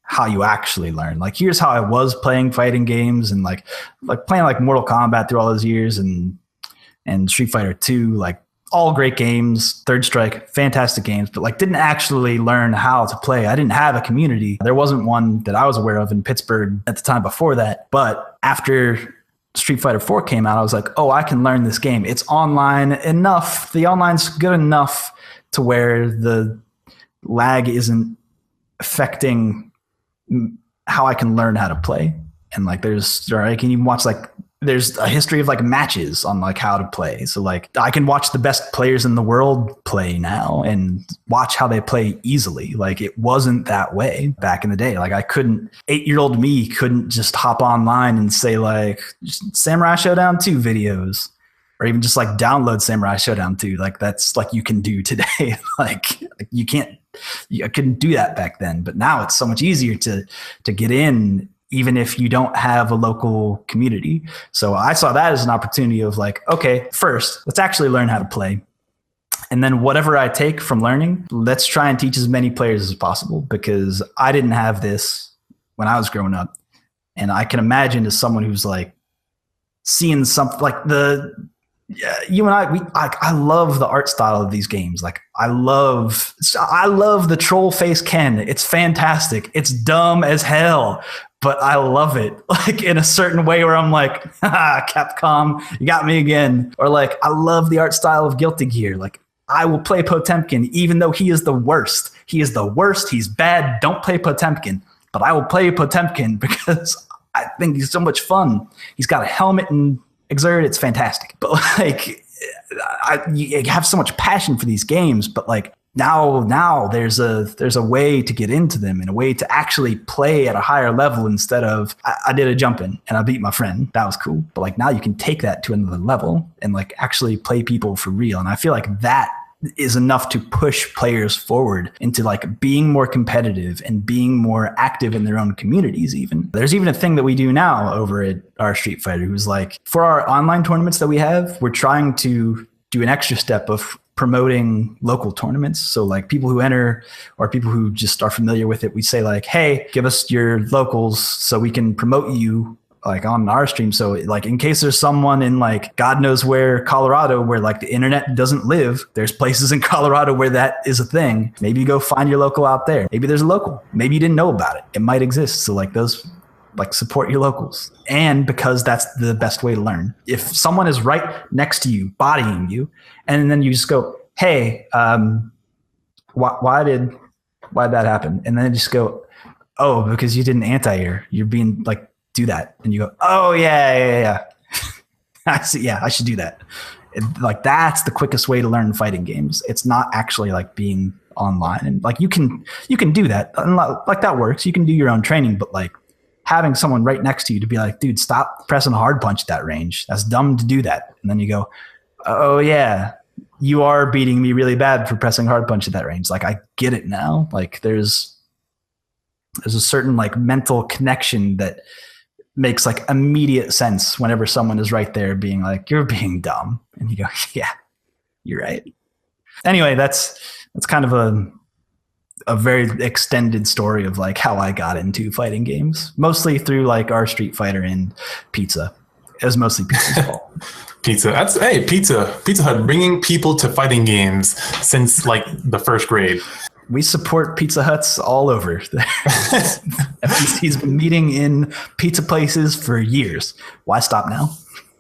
how you actually learn. Like, here's how I was playing fighting games and like playing like Mortal Kombat through all those years, and Street Fighter 2, like all great games, Third Strike, fantastic games, but like didn't actually learn how to play. I didn't have a community. There wasn't one that I was aware of in Pittsburgh at the time before that. But after Street Fighter 4 came out, I was like, oh, I can learn this game. It's online enough. The online's good enough to where the lag isn't affecting how I can learn how to play. And like I can even watch like, there's a history of like matches on like how to play. So like I can watch the best players in the world play now and watch how they play easily. Like, it wasn't that way back in the day. Like, 8-year-old me couldn't just hop online and say like Samurai Showdown 2 videos, or even just like download Samurai Showdown 2. Like, that's like you can do today. like you can't, I couldn't do that back then, but now it's so much easier to get in, even if you don't have a local community. So I saw that as an opportunity of like, okay, first, let's actually learn how to play. And then whatever I take from learning, let's try and teach as many players as possible, because I didn't have this when I was growing up. And I can imagine as someone who's like seeing something like you and I love the art style of these games. Like, I love the troll face Ken. It's fantastic. It's dumb as hell, but I love it, like in a certain way where I'm like, Capcom, you got me again. Or like, I love the art style of Guilty Gear. Like, I will play Potemkin, even though he is the worst. He is the worst. He's bad. Don't play Potemkin. But I will play Potemkin because I think he's so much fun. He's got a helmet and Exert. It's fantastic. But like, you have so much passion for these games, but like, now there's a way to get into them and a way to actually play at a higher level instead of I did a jump in and I beat my friend. That was cool. But like, now you can take that to another level and like actually play people for real. And I feel like that is enough to push players forward into like being more competitive and being more active in their own communities. Even there's even a thing that we do now over at our Street Fighter, who's like, for our online tournaments that we have, we're trying to do an extra step of promoting local tournaments. So like, people who enter or people who just are familiar with it, we say like, hey, give us your locals so we can promote you like on our stream. So like, in case there's someone in like God knows where, Colorado, where like the internet doesn't live, there's places in Colorado where that is a thing. Maybe you go find your local out there. Maybe there's a local. Maybe you didn't know about it. It might exist. So like, those, like, support your locals. And because that's the best way to learn. If someone is right next to you, bodying you, and then you just go, hey, why did that happen? And then just go, oh, because you did an anti-air. You're being like, do that. And you go, oh yeah. I see. Yeah, I should do that. Like, that's the quickest way to learn fighting games. It's not actually like being online, and like, you can do that. And like, that works. You can do your own training, but like, having someone right next to you to be like, dude, stop pressing hard punch at that range. That's dumb to do that. And then you go, oh yeah, you are beating me really bad for pressing hard punch at that range. Like, I get it now. Like, there's a certain like mental connection that makes like immediate sense whenever someone is right there being like, you're being dumb. And you go, yeah, you're right. Anyway, that's kind of a very extended story of like how I got into fighting games, mostly through like our Street Fighter and pizza. It was mostly pizza's fault. Pizza. Pizza Hut bringing people to fighting games since like the first grade. We support Pizza Huts all over. FTC's been meeting in pizza places for years. Why stop now?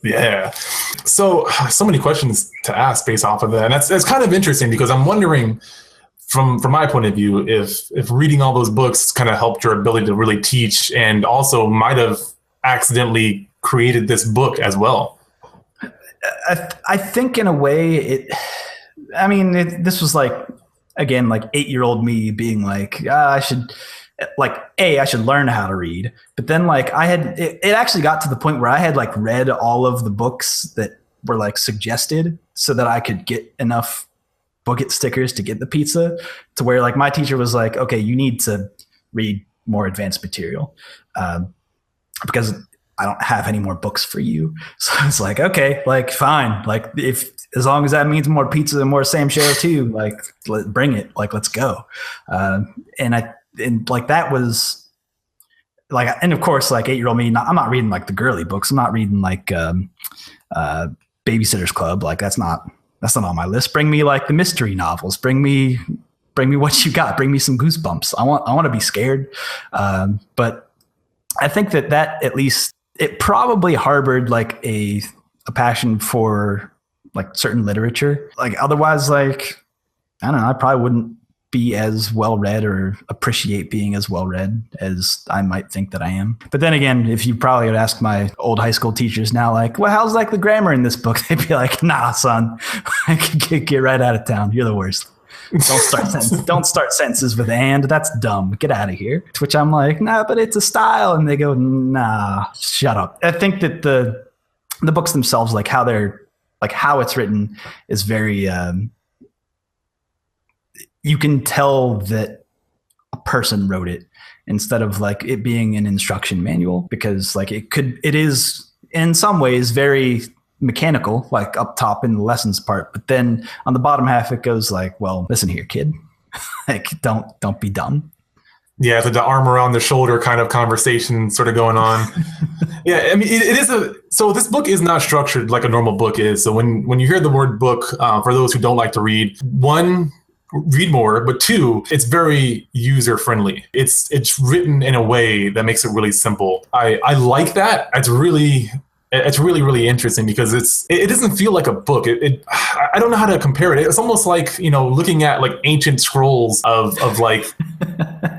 Yeah. So many questions to ask based off of that. And that's kind of interesting because I'm wondering from my point of view, if reading all those books kind of helped your ability to really teach and also might have accidentally created this book as well. I think in a way this was like, again, like 8-year-old me being like, I should learn how to read. But then like it actually got to the point where I had like read all of the books that were like suggested so that I could get enough bucket stickers to get the pizza, to where like my teacher was like, okay, you need to read more advanced material because I don't have any more books for you. So I was like, okay, like fine. Like as long as that means more pizza and more Sam Show too, like bring it, like, let's go. And like, that was like, and of course, like 8-year-old me, I'm not reading like the girly books. I'm not reading like Babysitter's Club. Like that's not on my list. Bring me like the mystery novels. Bring me what you got. Bring me some Goosebumps. I want to be scared. But I think that at least it probably harbored like a passion for like certain literature. Like otherwise, like, I don't know, I probably wouldn't be as well read or appreciate being as well read as I might think that I am. But then again, if you probably would ask my old high school teachers now, like, well, how's like the grammar in this book? They'd be like, nah, son, get right out of town. You're the worst. Don't start sentences with and. That's dumb. Get out of here. To which I'm like, nah, but it's a style. And they go, nah, shut up. I think that the books themselves, like how it's written, is very. You can tell that a person wrote it instead of like it being an instruction manual, because like it is in some ways very mechanical, like up top in the lessons part, but then on the bottom half it goes like, well, listen here, kid, like don't be dumb. Yeah, the arm around the shoulder kind of conversation sort of going on. Yeah, I mean, it is so this book is not structured like a normal book is. So when you hear the word book, for those who don't like to read, one, read more, but two, it's very user friendly. It's written in a way that makes it really simple. I like that. It's really interesting because it doesn't feel like a book. I don't know how to compare it. It's almost like, looking at like ancient scrolls of like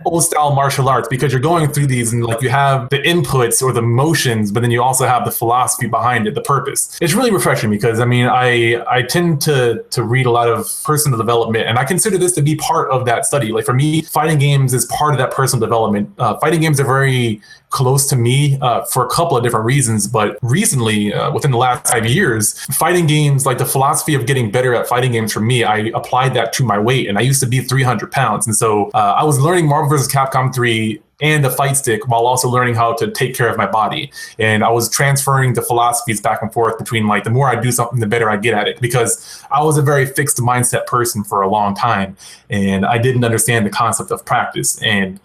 old style martial arts, because you're going through these and like you have the inputs or the motions, but then you also have the philosophy behind it, the purpose. It's really refreshing because I tend to read a lot of personal development, and I consider this to be part of that study. Like for me, fighting games is part of that personal development. Fighting games are very close to me for a couple of different reasons, but recently, within the last 5 years, fighting games, like the philosophy of getting better at fighting games for me, I applied that to my weight, and I used to be 300 pounds. And so I was learning Marvel vs. Capcom 3 and a fight stick while also learning how to take care of my body. And I was transferring the philosophies back and forth between like the more I do something, the better I get at it, because I was a very fixed mindset person for a long time, and I didn't understand the concept of practice. And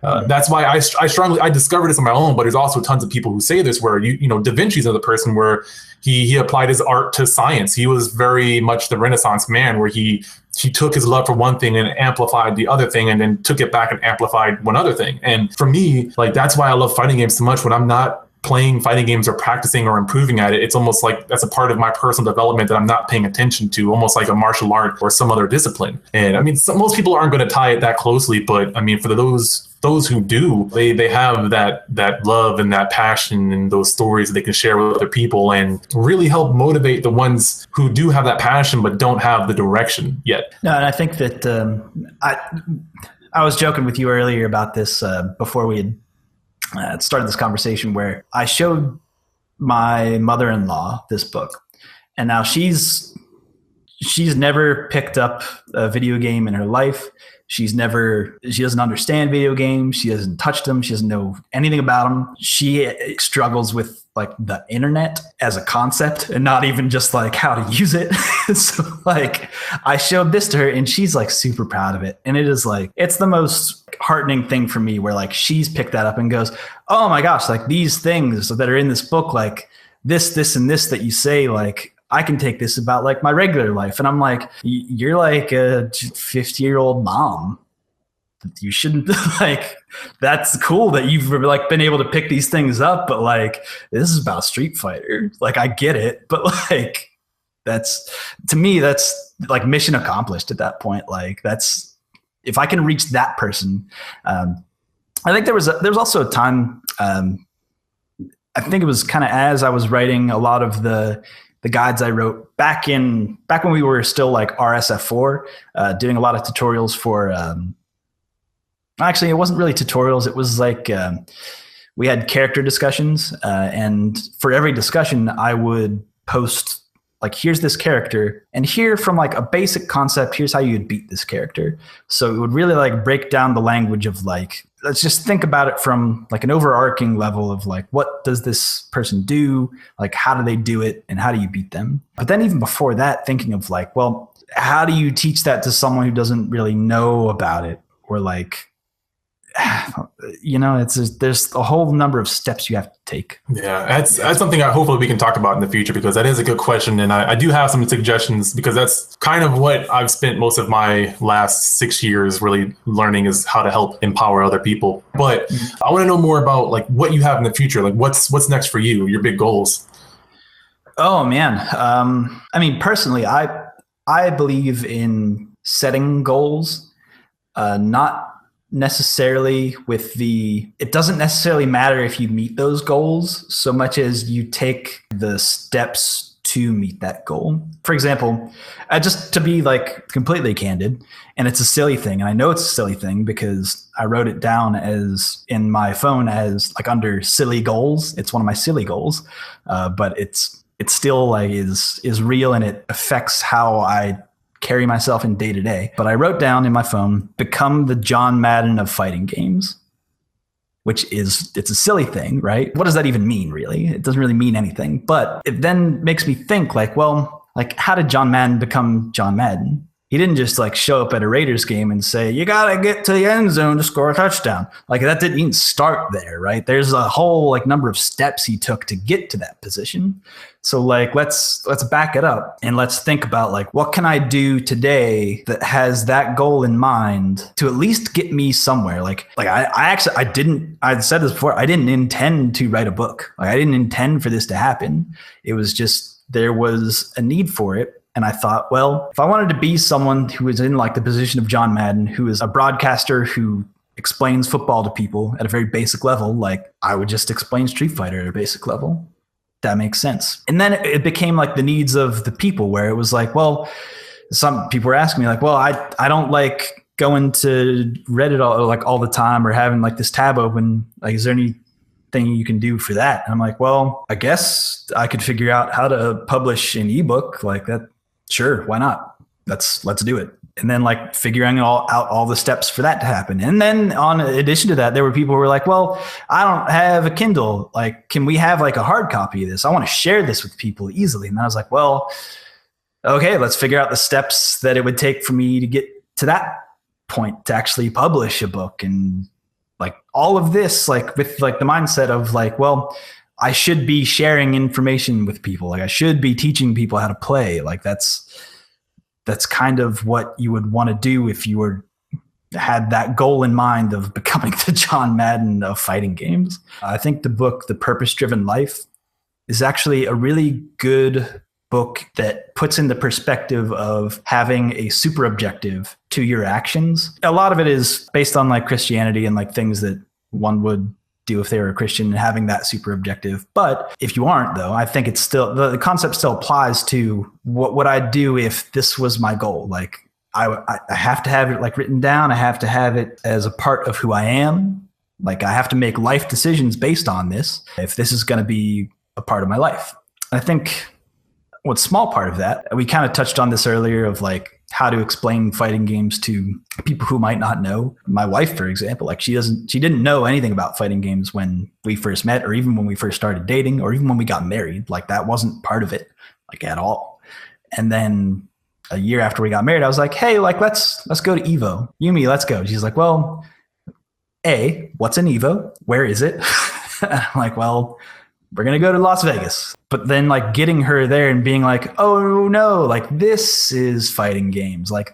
that's why I discovered this on my own, but there's also tons of people who say this, where Da Vinci's another person where he applied his art to science. He was very much the Renaissance man, where he took his love for one thing and amplified the other thing, and then took it back and amplified one other thing. And for me, like, that's why I love fighting games so much. When I'm not playing fighting games or practicing or improving at it, it's almost like that's a part of my personal development that I'm not paying attention to, almost like a martial art or some other discipline. And I mean, most people aren't going to tie it that closely, but I mean, for those who do, they have that love and that passion and those stories that they can share with other people and really help motivate the ones who do have that passion but don't have the direction yet. No, and I think that I was joking with you earlier about this before we had started this conversation, where I showed my mother-in-law this book, and now she's never picked up a video game in her life. She doesn't understand video games. She hasn't touched them. She doesn't know anything about them. She struggles with like the internet as a concept and not even just like how to use it. So like I showed this to her and she's like super proud of it. And it is like, it's the most heartening thing for me where like she's picked that up and goes, oh my gosh, like these things that are in this book, like this and this that you say, like I can take this about like my regular life. And I'm like, you're like a 50-year-old mom. You shouldn't like, that's cool that you've like been able to pick these things up, but like, this is about Street Fighter. Like, I get it, but like, to me, that's like mission accomplished at that point. Like if I can reach that person, I think there was also a time, I think it was kind of as I was writing a lot of the guides I wrote back when we were still like RSF4, doing a lot of tutorials for, actually, it wasn't really tutorials. It was like we had character discussions, and for every discussion, I would post like, here's this character, and here from like a basic concept, here's how you would beat this character. So it would really like break down the language of like, let's just think about it from like an overarching level of like, what does this person do? Like, how do they do it? And how do you beat them? But then even before that, thinking of like, well, how do you teach that to someone who doesn't really know about it? Or like, there's a whole number of steps you have to take. Yeah, that's something hopefully we can talk about in the future, because that is a good question. And I do have some suggestions, because that's kind of what I've spent most of my last 6 years really learning, is how to help empower other people. But I want to know more about like what you have in the future. Like what's next for you, your big goals? Oh man. I mean, personally, I believe in setting goals, not necessarily it doesn't necessarily matter if you meet those goals so much as you take the steps to meet that goal. For example, just to be like completely candid, and it's a silly thing, and I know it's a silly thing because I wrote it down as in my phone as like under silly goals. It's one of my silly goals, but it's still like is real, and it affects how I carry myself in day to day. But I wrote down in my phone, become the John Madden of fighting games, it's a silly thing, right? What does that even mean, really? It doesn't really mean anything. But it then makes me think like, well, like how did John Madden become John Madden? He didn't just like show up at a Raiders game and say, you got to get to the end zone to score a touchdown. Like that didn't even start there, right? There's a whole like number of steps he took to get to that position. So like, let's back it up and let's think about like, what can I do today that has that goal in mind to at least get me somewhere? Like I said this before, I didn't intend to write a book. Like I didn't intend for this to happen. It was just, there was a need for it. And I thought, well, if I wanted to be someone who is in like the position of John Madden, who is a broadcaster who explains football to people at a very basic level, like I would just explain Street Fighter at a basic level. That makes sense. And then it became like the needs of the people, where it was like, well, some people were asking me like, well, I don't like going to Reddit all the time or having like this tab open. Like, is there anything you can do for that? And I'm like, well, I guess I could figure out how to publish an ebook like that. Sure, why not? Let's do it. And then like figuring out all the steps for that to happen. And then on addition to that, there were people who were like, well, I don't have a Kindle. Like, can we have like a hard copy of this? I want to share this with people easily. And I was like, well, okay, let's figure out the steps that it would take for me to get to that point to actually publish a book. And like all of this, like with like the mindset of like, well, I should be sharing information with people. Like I should be teaching people how to play. Like that's kind of what you would want to do if you had that goal in mind of becoming the John Madden of fighting games. I think the book, The Purpose-Driven Life, is actually a really good book that puts in the perspective of having a super objective to your actions. A lot of it is based on like Christianity and like things that one would do if they were a Christian and having that super objective. But if you aren't, though, I think it's still, the concept still applies to what would I do if this was my goal? Like I have to have it like written down. I have to have it as a part of who I am. Like I have to make life decisions based on this if this is going to be a part of my life. I think one small part of that, we kind of touched on this earlier, of like how to explain fighting games to people who might not know. My wife, for example, like she didn't know anything about fighting games when we first met, or even when we first started dating, or even when we got married. Like that wasn't part of it, like at all. And then a year after we got married, I was like, hey, like let's go to Evo. Yumi, let's go. She's like, well, what's an Evo? Where is it? I'm like, well, we're going to go to Las Vegas. But then like getting her there and being like, oh no, like this is fighting games. Like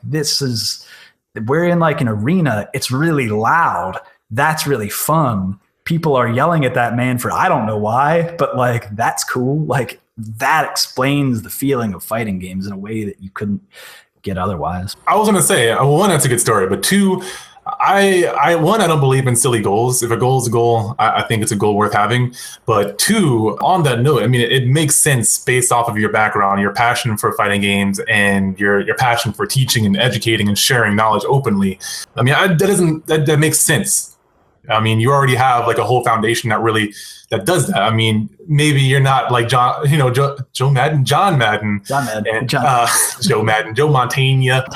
we're in like an arena. It's really loud. That's really fun. People are yelling at that man for, I don't know why, but like, that's cool. Like that explains the feeling of fighting games in a way that you couldn't get otherwise. I was going to say, one, that's a good story, but two, I don't believe in silly goals. If a goal is a goal, I think it's a goal worth having. But two, on that note, I mean, it makes sense based off of your background, your passion for fighting games, and your passion for teaching and educating and sharing knowledge openly. I mean, that makes sense. I mean, you already have like a whole foundation that does that. I mean, maybe you're not like John Madden, and Joe Madden, Joe Montana.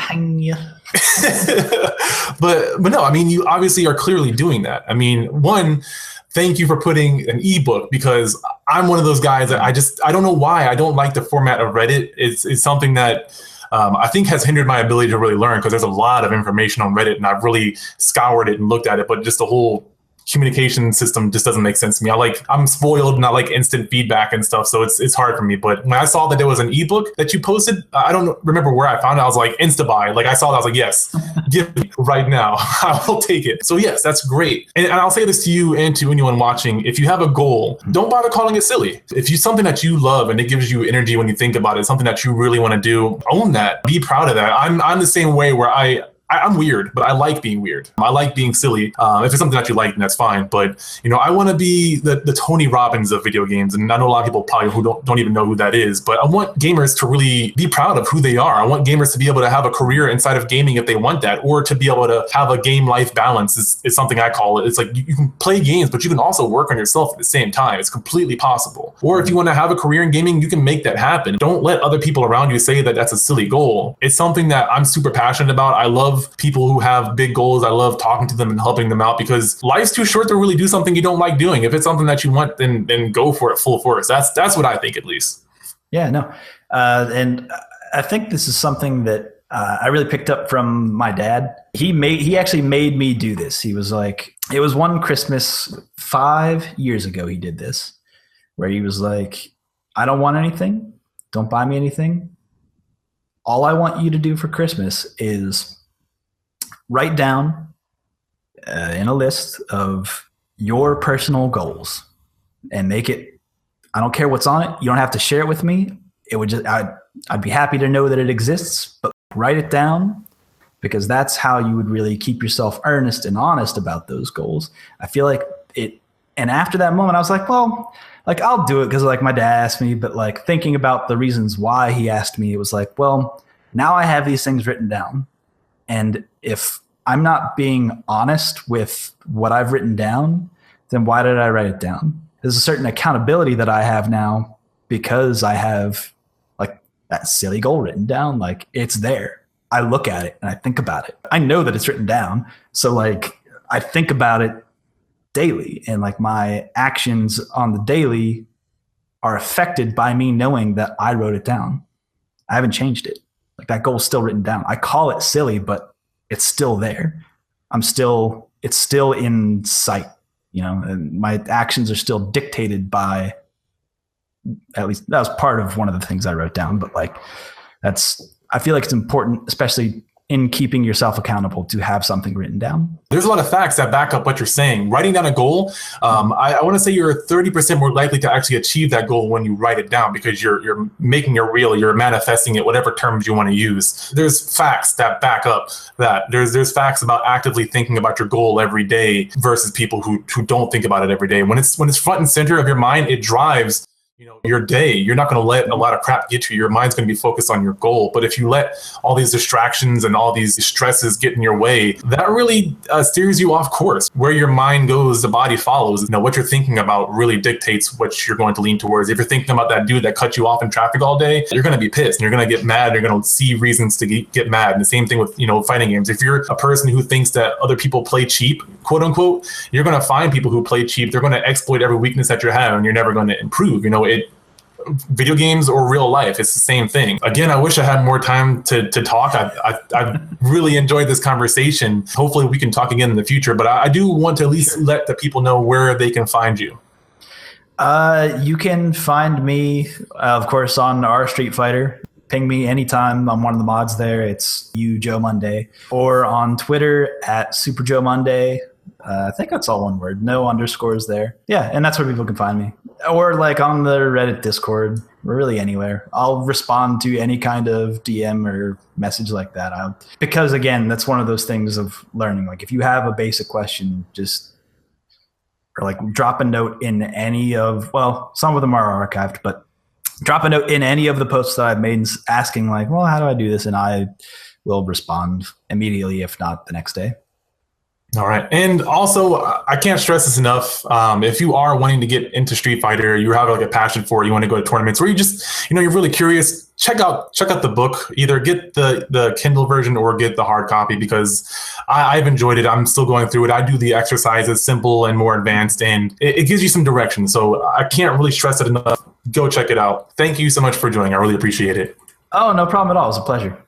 But no, I mean, you obviously are clearly doing that. I mean, one, thank you for putting an ebook, because I'm one of those guys that I don't know why I don't like the format of Reddit. It's something that I think has hindered my ability to really learn, because there's a lot of information on Reddit and I've really scoured it and looked at it, but just the whole communication system just doesn't make sense to me. I'm spoiled and I like instant feedback and stuff, so it's hard for me. But when I saw that there was an ebook that you posted, I don't remember where I found it. I was like, Instabuy. Like I saw that, I was like, yes, give me right now. I will take it. So yes, that's great. And I'll say this to you and to anyone watching: if you have a goal, don't bother calling it silly. If you something that you love and it gives you energy when you think about it, something that you really want to do, own that. Be proud of that. I'm the same way, where I'm weird, but I like being weird. I like being silly. If it's something that you like, then that's fine. But, I want to be the Tony Robbins of video games. And I know a lot of people probably who don't even know who that is, but I want gamers to really be proud of who they are. I want gamers to be able to have a career inside of gaming if they want that, or to be able to have a game-life balance is something I call it. It's like you can play games, but you can also work on yourself at the same time. It's completely possible. Or if you want to have a career in gaming, you can make that happen. Don't let other people around you say that that's a silly goal. It's something that I'm super passionate about. I love people who have big goals. I love talking to them and helping them out, because life's too short to really do something you don't like doing. If it's something that you want, then go for it full force. That's what I think, at least. Yeah, no. And I think this is something that I really picked up from my dad. He actually made me do this. He was like, it was one Christmas 5 years ago he did this, where he was like, I don't want anything. Don't buy me anything. All I want you to do for Christmas is write down in a list of your personal goals and make it, I don't care what's on it. You don't have to share it with me. It would just, I'd be happy to know that it exists, but write it down, because that's how you would really keep yourself earnest and honest about those goals. I feel like it, and after that moment, I was like, well, like I'll do it because like my dad asked me, but like thinking about the reasons why he asked me, it was like, well, now I have these things written down. And if I'm not being honest with what I've written down, then why did I write it down? There's a certain accountability that I have now, because I have like that silly goal written down. Like it's there. I look at it and I think about it. I know that it's written down. So like I think about it daily, and like my actions on the daily are affected by me knowing that I wrote it down. I haven't changed it. Like that goal is still written down. I call it silly, but it's still there. It's still in sight, and my actions are still dictated by, at least that was part of one of the things I wrote down, but like I feel like it's important, especially in keeping yourself accountable, to have something written down. There's a lot of facts that back up what you're saying. Writing down a goal, I want to say you're 30% more likely to actually achieve that goal when you write it down, because you're making it real, you're manifesting it, whatever terms you want to use. There's facts that back up that. There's facts about actively thinking about your goal every day versus people who don't think about it every day. When it's front and center of your mind, it drives your day. You're not going to let a lot of crap get to you. Your mind's going to be focused on your goal. But if you let all these distractions and all these stresses get in your way, that really steers you off course. Where your mind goes, the body follows. What you're thinking about really dictates what you're going to lean towards. If you're thinking about that dude that cut you off in traffic all day, you're going to be pissed and you're going to get mad. You're going to see reasons to get mad. And the same thing with, fighting games. If you're a person who thinks that other people play cheap, quote unquote, you're going to find people who play cheap. They're going to exploit every weakness that you have and you're never going to improve. Video games or real life, it's the same thing. Again, I wish I had more time to talk. I really enjoyed this conversation. Hopefully we can talk again in the future, but I do want to at least let the people know where they can find you. You can find me, of course, on our Street Fighter. Ping me anytime. I'm one of the mods there. It's Joe Munday. Or on Twitter at Super Joe Munday. I think that's all one word. No underscores there. Yeah, and that's where people can find me. Or like on the Reddit Discord, or really anywhere. I'll respond to any kind of DM or message like that. Because again, that's one of those things of learning. Like if you have a basic question, or like drop a note in any of, well, some of them are archived, but drop a note in any of the posts that I've made asking like, well, how do I do this? And I will respond immediately, if not the next day. All right. And also, I can't stress this enough. If you are wanting to get into Street Fighter, you have like a passion for it, you want to go to tournaments, or you just, you're really curious, check out the book. Either get the Kindle version or get the hard copy, because I've enjoyed it. I'm still going through it. I do the exercises, simple and more advanced, and it gives you some direction. So I can't really stress it enough. Go check it out. Thank you so much for joining. I really appreciate it. Oh, no problem at all. It was a pleasure.